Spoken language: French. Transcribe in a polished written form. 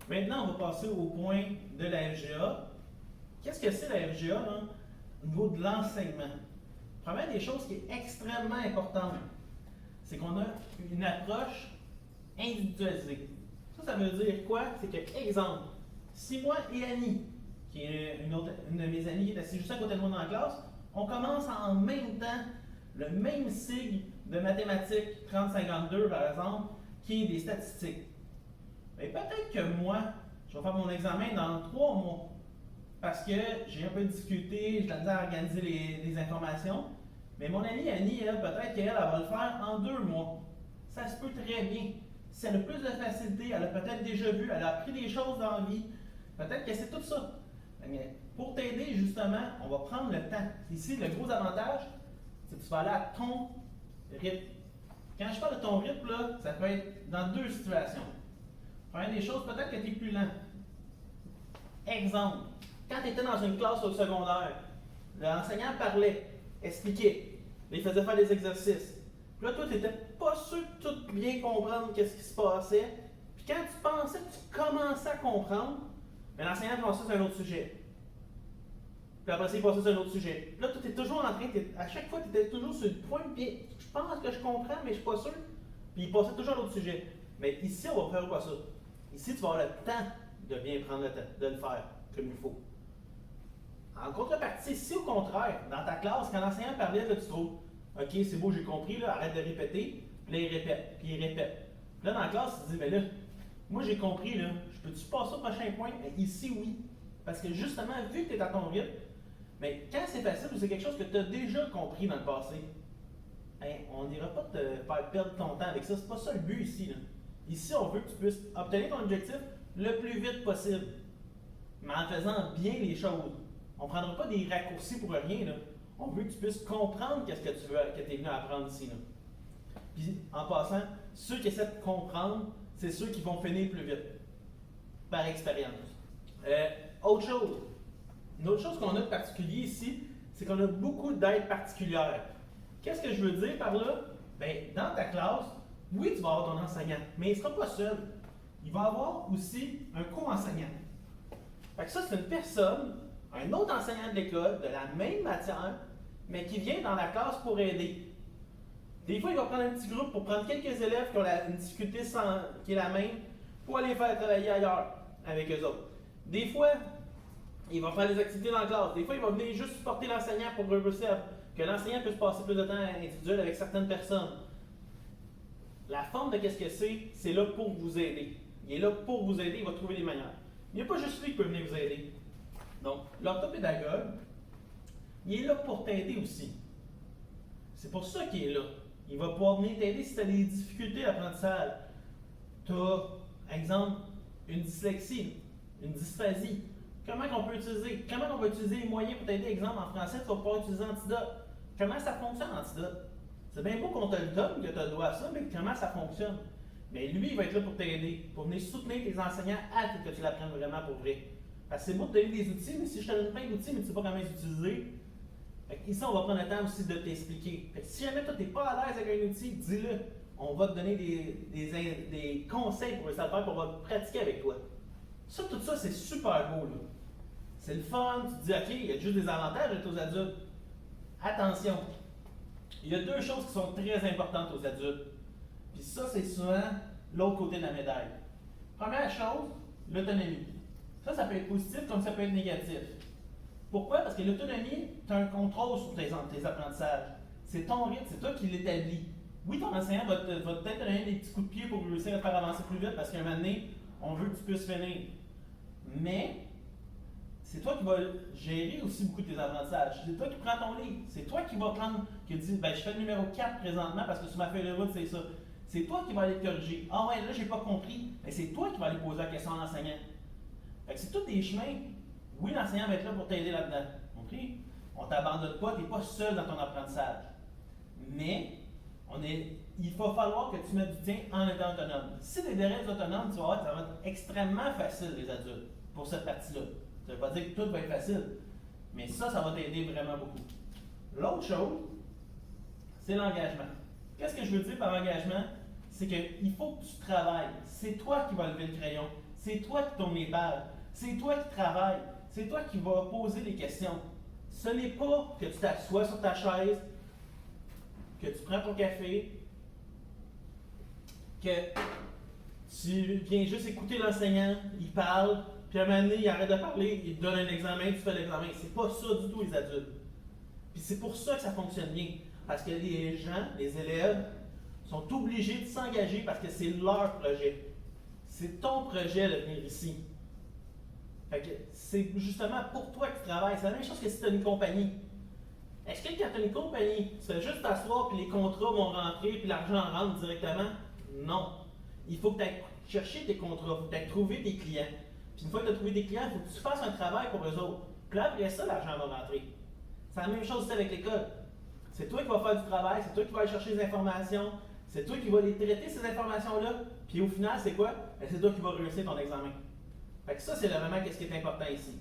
Maintenant, on va passer au point de la FGA. Qu'est-ce que c'est la FGA là, au niveau de l'enseignement? Première des choses qui est extrêmement importante, c'est qu'on a une approche individualisée. Ça veut dire quoi? C'est que, exemple, si moi et Annie, qui est une de mes amies qui est assise juste à côté de moi dans la classe, on commence en même temps le même sigle de mathématiques 3052 par exemple, qui est des statistiques. Mais peut-être que moi, je vais faire mon examen dans 3 mois. Parce que j'ai un peu de difficulté, j'ai de la misère à organiser les informations. Mais mon amie Annie, elle, peut-être qu'elle va le faire en 2 mois. Ça se peut très bien. Si elle a plus de facilité, elle a peut-être déjà vu, elle a appris des choses dans la vie. Peut-être que c'est tout ça. Mais pour t'aider, justement, on va prendre le temps. Ici, le gros avantage, c'est que tu vas aller à ton rythme. Quand je parle de ton rythme, là, ça peut être dans 2 situations. Première des choses, peut-être que tu es plus lent. Exemple, quand tu étais dans une classe au secondaire, l'enseignant parlait, expliquait, il faisait faire des exercices. Puis là, toi, tu n'étais pas sûr de tout bien comprendre qu'est-ce qui se passait. Puis quand tu pensais que tu commençais à comprendre, mais l'enseignant passait sur un autre sujet. Puis après, il passait sur un autre sujet. Puis là, tu es toujours en train, à chaque fois, tu étais toujours sur le point, puis je pense que je comprends, mais je ne suis pas sûr. Puis il passait toujours à l'autre sujet. Mais ici, on va faire pas ça. Ici, tu vas avoir le temps de bien prendre le temps, de le faire comme il faut. En contrepartie, si au contraire, dans ta classe, quand l'enseignant parlait, là, tu trouves, OK, c'est beau, j'ai compris, là, arrête de répéter, puis là, il répète, puis il répète. Puis là, dans la classe, tu te dis, ben là, moi j'ai compris, là, je peux-tu passer au prochain point? Mais ici, oui. Parce que justement, vu que tu es à ton rythme, mais quand c'est facile ou c'est quelque chose que tu as déjà compris dans le passé, hein, on n'ira pas te faire perdre ton temps avec ça. C'est pas ça le but ici. Là. Ici, on veut que tu puisses obtenir ton objectif le plus vite possible, mais en faisant bien les choses. On ne prendra pas des raccourcis pour rien. Là. On veut que tu puisses comprendre qu'est-ce que tu veux, que tu es venu apprendre ici. Là. Puis, en passant, ceux qui essaient de comprendre, c'est ceux qui vont finir plus vite, par expérience. Autre chose, une autre chose qu'on a de particulier ici, c'est qu'on a beaucoup d'aides particulières. Qu'est-ce que je veux dire par là? Bien, dans ta classe, oui, tu vas avoir ton enseignant, mais il ne sera pas seul. Il va avoir aussi un co-enseignant. Fait que ça, c'est une personne, un autre enseignant de l'école, de la même matière, mais qui vient dans la classe pour aider. Des fois, il va prendre un petit groupe pour prendre quelques élèves qui ont une difficulté qui est la même, pour aller faire travailler ailleurs avec eux autres. Des fois, il va faire des activités dans la classe. Des fois, il va venir juste supporter l'enseignant pour que l'enseignant puisse passer plus de temps individuel avec certaines personnes. La forme de qu'est-ce que c'est là pour vous aider. Il est là pour vous aider, il va trouver des manières. Il n'y a pas juste lui qui peut venir vous aider. Donc, l'orthopédagogue, il est là pour t'aider aussi. C'est pour ça qu'il est là. Il va pouvoir venir t'aider si tu as des difficultés d'apprentissage. Tu as, exemple, une dyslexie, une dysphasie. Comment on peut utiliser les moyens pour t'aider? Exemple, en français, tu vas pouvoir utiliser Antidote. Comment ça fonctionne, Antidote? C'est bien beau qu'on te le donne, que tu as le droit à ça, mais comment ça fonctionne? Mais lui, il va être là pour t'aider, pour venir soutenir tes enseignants à que tu l'apprennes vraiment pour vrai. Parce que c'est beau de te donner des outils, mais si je te donne plein d'outils, mais tu ne sais pas comment les utiliser, ici, on va prendre le temps aussi de t'expliquer. Si jamais toi, tu n'es pas à l'aise avec un outil, dis-le. On va te donner des conseils pour le savoir, pour on va pratiquer avec toi. Ça, tout ça, c'est super beau, là. C'est le fun, tu te dis, OK, il y a juste des avantages d'être aux adultes. Attention, il y a 2 choses qui sont très importantes aux adultes. Puis ça, c'est souvent l'autre côté de la médaille. Première chose, l'autonomie. Ça peut être positif comme ça peut être négatif. Pourquoi? Parce que l'autonomie, tu as un contrôle sur tes apprentissages. C'est ton rythme, c'est toi qui l'établis. Oui, ton enseignant va peut-être te donner des petits coups de pied pour réussir à te faire avancer plus vite parce qu'à un moment donné, on veut que tu puisses finir. Mais c'est toi qui vas gérer aussi beaucoup de tes apprentissages. C'est toi qui prends ton livre. C'est toi qui vas prendre, qui dit, ben, je fais le numéro 4 présentement parce que sur ma feuille de route, c'est ça. C'est toi qui vas aller te corriger. Ah ouais, là, j'ai pas compris. Mais c'est toi qui vas aller poser la question à l'enseignant. Fait que c'est tous des chemins. Oui, l'enseignant va être là pour t'aider là-dedans. Compris? On ne t'abandonne pas, tu n'es pas seul dans ton apprentissage. Mais il va falloir que tu mettes du tien en étant autonome. Si tu es derrière les autonomes, tu vas voir que ça va être extrêmement facile, les adultes, pour cette partie-là. Ça ne veut pas dire que tout va être facile, mais ça va t'aider vraiment beaucoup. L'autre chose, c'est l'engagement. Qu'est-ce que je veux dire par engagement? C'est qu'il faut que tu travailles. C'est toi qui vas lever le crayon. C'est toi qui tourne les balles. C'est toi qui travaille. C'est toi qui vas poser les questions. Ce n'est pas que tu t'assois sur ta chaise, que tu prends ton café, que tu viens juste écouter l'enseignant, il parle, puis à un moment donné, il arrête de parler, il te donne un examen, tu fais l'examen. C'est pas ça du tout, les adultes. Puis c'est pour ça que ça fonctionne bien. Parce que les gens, les élèves, sont obligés de s'engager parce que c'est leur projet. C'est ton projet de venir ici. Fait que c'est justement pour toi que tu travailles. C'est la même chose que si tu as une compagnie. Est-ce que quand tu as une compagnie, tu fais juste t'asseoir puis les contrats vont rentrer puis l'argent rentre directement? Non. Il faut que tu ailles chercher tes contrats, il faut que tu ailles trouver tes clients. Puis une fois que tu as trouvé tes clients, il faut que tu fasses un travail pour eux autres. Puis là, après ça, l'argent va rentrer. C'est la même chose aussi avec l'école. C'est toi qui vas faire du travail, c'est toi qui vas aller chercher les informations, c'est toi qui vas les traiter, ces informations-là. Puis au final, c'est quoi? Ben, c'est toi qui vas réussir ton examen. Fait que ça, c'est vraiment ce qui est important ici.